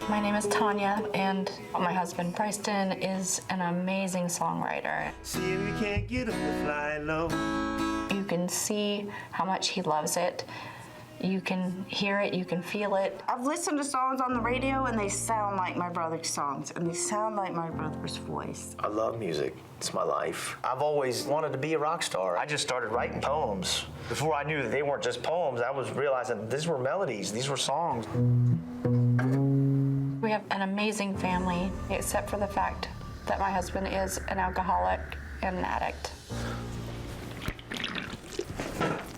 My name is Tanya, and my husband Preston is an amazing songwriter. See, we can't get him to fly low. You can see how much he loves it. You can hear it, you can feel it. I've listened to songs on the radio and they sound like my brother's songs and they sound like my brother's voice. I love music. It's my life. I've always wanted to be a rock star. I just started writing poems. Before I knew that they weren't just poems, I was realizing these were melodies, these were songs. We have an amazing family, except for the fact that my husband is an alcoholic and an addict.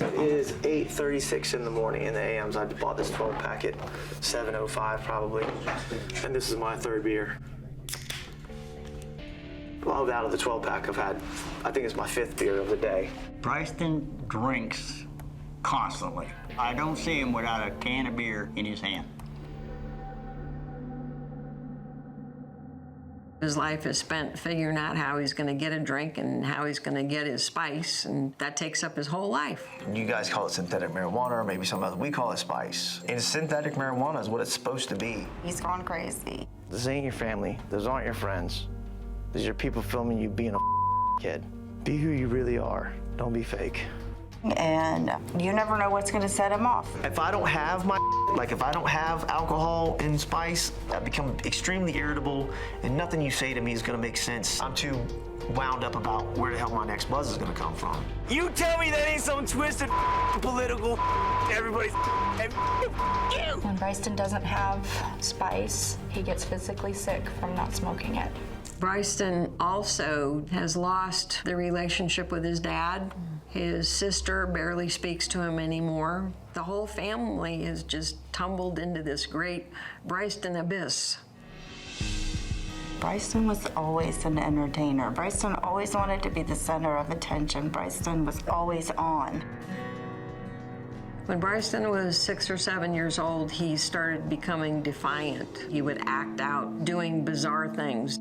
It is 8:36 in the morning in the AMs. I bought this 12 packet, 7:05 probably, and this is my third beer. Well, out of the 12 pack I've had, I think it's my fifth beer of the day. Preston drinks constantly. I don't see him without a can of beer in his hand. His life is spent figuring out how he's going to get a drink and how he's going to get his spice, and that takes up his whole life. You guys call it synthetic marijuana, or maybe some other, we call it spice. And synthetic marijuana is what it's supposed to be. He's gone crazy. This ain't your family. Those aren't your friends. These are people filming you being a kid. Be who you really are. Don't be fake. And you never know what's going to set him off. If I don't have my, if I don't have alcohol and spice, I become extremely irritable, and nothing you say to me is going to make sense. I'm too wound up about where the hell my next buzz is going to come from. You tell me that ain't some twisted political everybody's you. When Bryson doesn't have spice, he gets physically sick from not smoking it. Bryson also has lost the relationship with his dad. His sister barely speaks to him anymore. The whole family has just tumbled into this great Bryson abyss. Bryson was always an entertainer. Bryson always wanted to be the center of attention. Bryson was always on. When Bryson was 6 or 7 years old, he started becoming defiant. He would act out, doing bizarre things.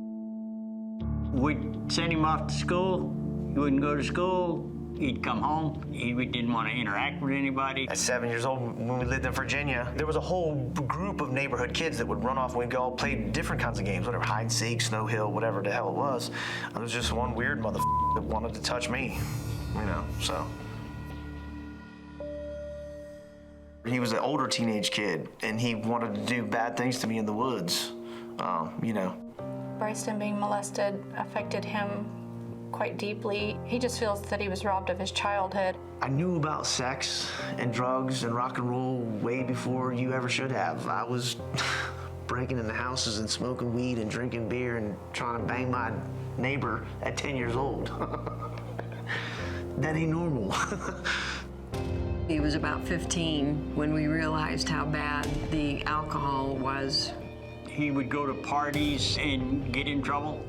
We'd send him off to school. He wouldn't go to school. He'd come home. He didn't want to interact with anybody. At 7 years old, when we lived in Virginia, there was a whole group of neighborhood kids that would run off and we'd go all play different kinds of games, whatever, hide and seek, snow hill, whatever the hell it was. And there was just one weird motherfucker that wanted to touch me, you know, so. He was an older teenage kid, and he wanted to do bad things to me in the woods, you know. Bryson being molested affected him quite deeply. He just feels that he was robbed of his childhood. I knew about sex and drugs and rock and roll way before you ever should have. I was breaking into houses and smoking weed and drinking beer and trying to bang my neighbor at 10 years old. That ain't normal. He was about 15 when we realized how bad the alcohol was. He would go to parties and get in trouble.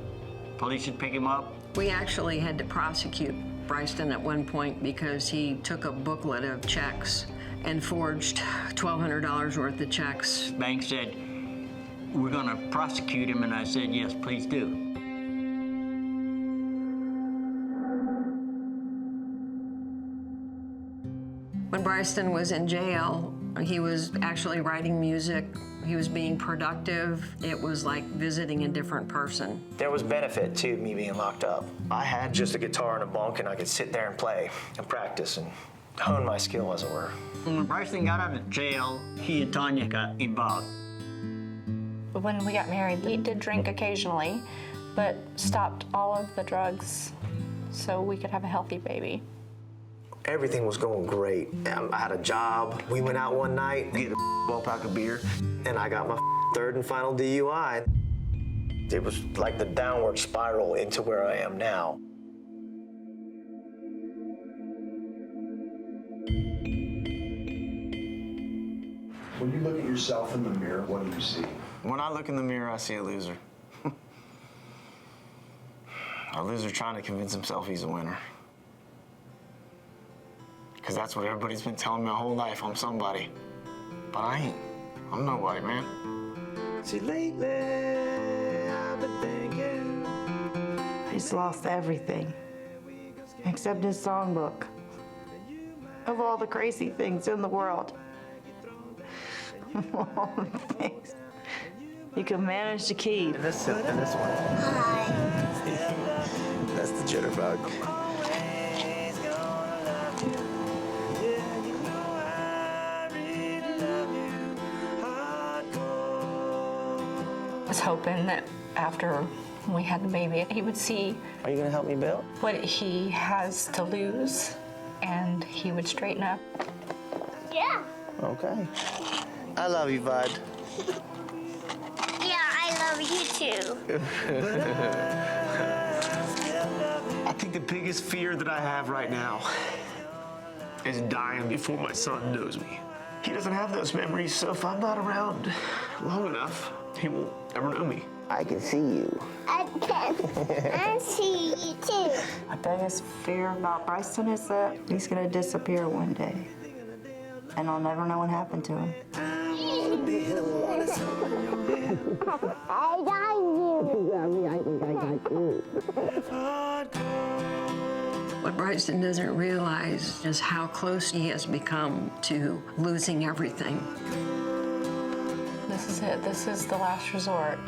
Police would pick him up. We actually had to prosecute Bryson at one point because he took a booklet of checks and forged $1,200 worth of checks. Bank said, "We're going to prosecute him," and I said, "Yes, please do." When Bryson was in jail, he was actually writing music. He was being productive. It was like visiting a different person. There was benefit to me being locked up. I had just a guitar and a bunk, and I could sit there and play and practice and hone my skill, as it were. When Bryson got out of jail, he and Tanya got involved. But when we got married, he did drink occasionally, but stopped all of the drugs so we could have a healthy baby. Everything was going great. I had a job. We went out one night, get a 12-pack of beer, and I got my third and final DUI. It was like the downward spiral into where I am now. When you look at yourself in the mirror, what do you see? When I look in the mirror, I see a loser. A loser trying to convince himself he's a winner. Because that's what everybody's been telling me my whole life. I'm somebody. But I ain't. I'm nobody, man. See, lately, I've been thinking. He's lost everything, except his songbook. Of all the crazy things in the world. Of all the things You can manage to keep. And this one. That's the jitterbug. I was hoping that after we had the baby, he would see Are you gonna help me, Bill? what he has to lose, and he would straighten up. Yeah. Okay. I love you, bud. Yeah, I love you too. I think the biggest fear that I have right now is dying before my son knows me. He doesn't have those memories, so if I'm not around long enough, he won't ever know me. I can see you. I can. I see you too. My biggest fear about Bryson is that he's gonna disappear one day. And I'll never know what happened to him. I got you. What Bryson doesn't realize is how close he has become to losing everything. This is it. This is the last resort.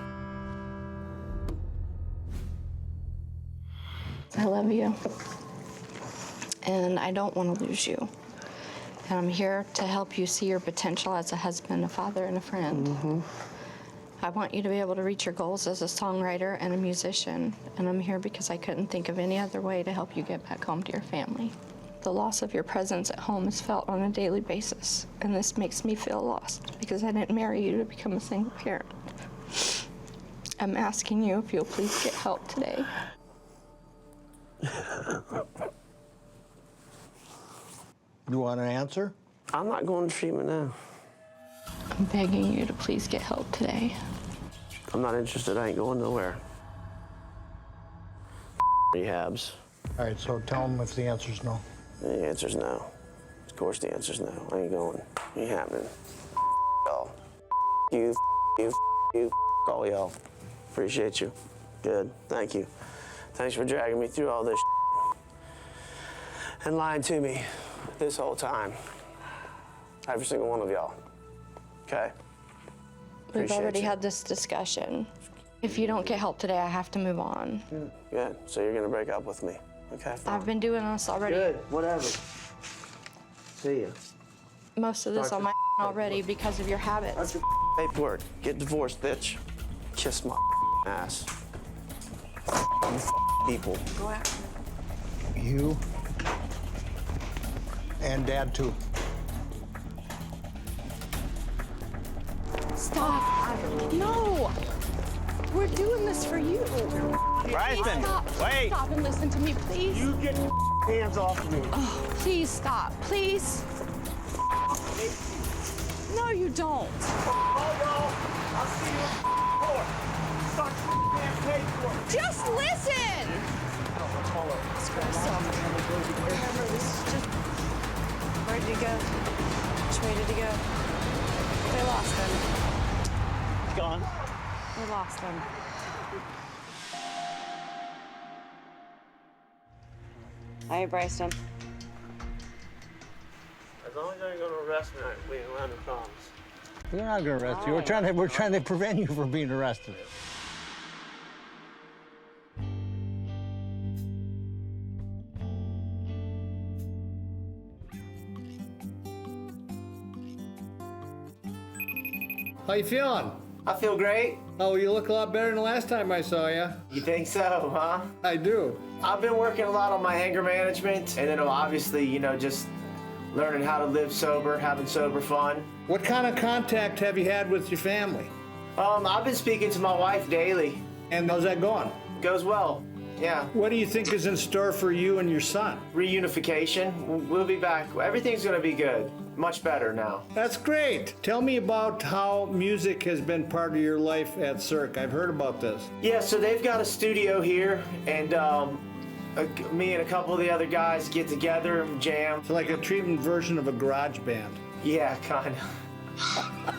I love you. And I don't want to lose you. And I'm here to help you see your potential as a husband, a father, and a friend. I want you to be able to reach your goals as a songwriter and a musician. And I'm here because I couldn't think of any other way to help you get back home to your family. The loss of your presence at home is felt on a daily basis. And this makes me feel lost because I didn't marry you to become a single parent. I'm asking you if you'll please get help today. You want an answer? I'm not going to treatment now. I'm begging you to please get help today. I'm not interested. I ain't going nowhere. Rehabs. All right, so tell them if the answer's no. The answer's no. Of course the answer's no. I ain't going. Ain't happening. Y'all. You, all y'all. Appreciate you. Good. Thank you. Thanks for dragging me through all this and lying to me this whole time. Every single one of y'all. Okay? We've Appreciate already you. had this discussion. If you don't get help today, I have to move on. Good. So you're gonna break up with me. Okay, fine. I've been doing this already. Good. Whatever. See ya. Most of this on my already because of your habits. Paperwork. Get divorced, bitch. Kiss my ass. You people. Go after him. You and Dad too. Stop. No. We're doing this for you. Bryson, Stop. wait. Stop and listen to me, please. You get hands off of me. Please stop. Please. No, you don't. I'll see you in court. Start damn paperwork. Just listen. Remember, this is just ready to go. Just ready to go. They lost him. It's gone. We lost him. Hi, Bryson. As long as you ain't gonna arrest me, we ain't running problems. We're not gonna arrest you. We're trying to prevent you from being arrested. How you feeling? I feel great. Oh, you look a lot better than the last time I saw you. You think so, huh? I do. I've been working a lot on my anger management, and then obviously, just learning how to live sober, having sober fun. What kind of contact have you had with your family? I've been speaking to my wife daily. And how's that going? Goes well. Yeah. What do you think is in store for you and your son? Reunification. We'll be back. Everything's gonna be good. Much better now. That's great. Tell me about how music has been part of your life at Cirque. I've heard about this. Yeah, so they've got a studio here, and me and a couple of the other guys get together and jam. It's like a treatment version of a garage band. Yeah, kind of.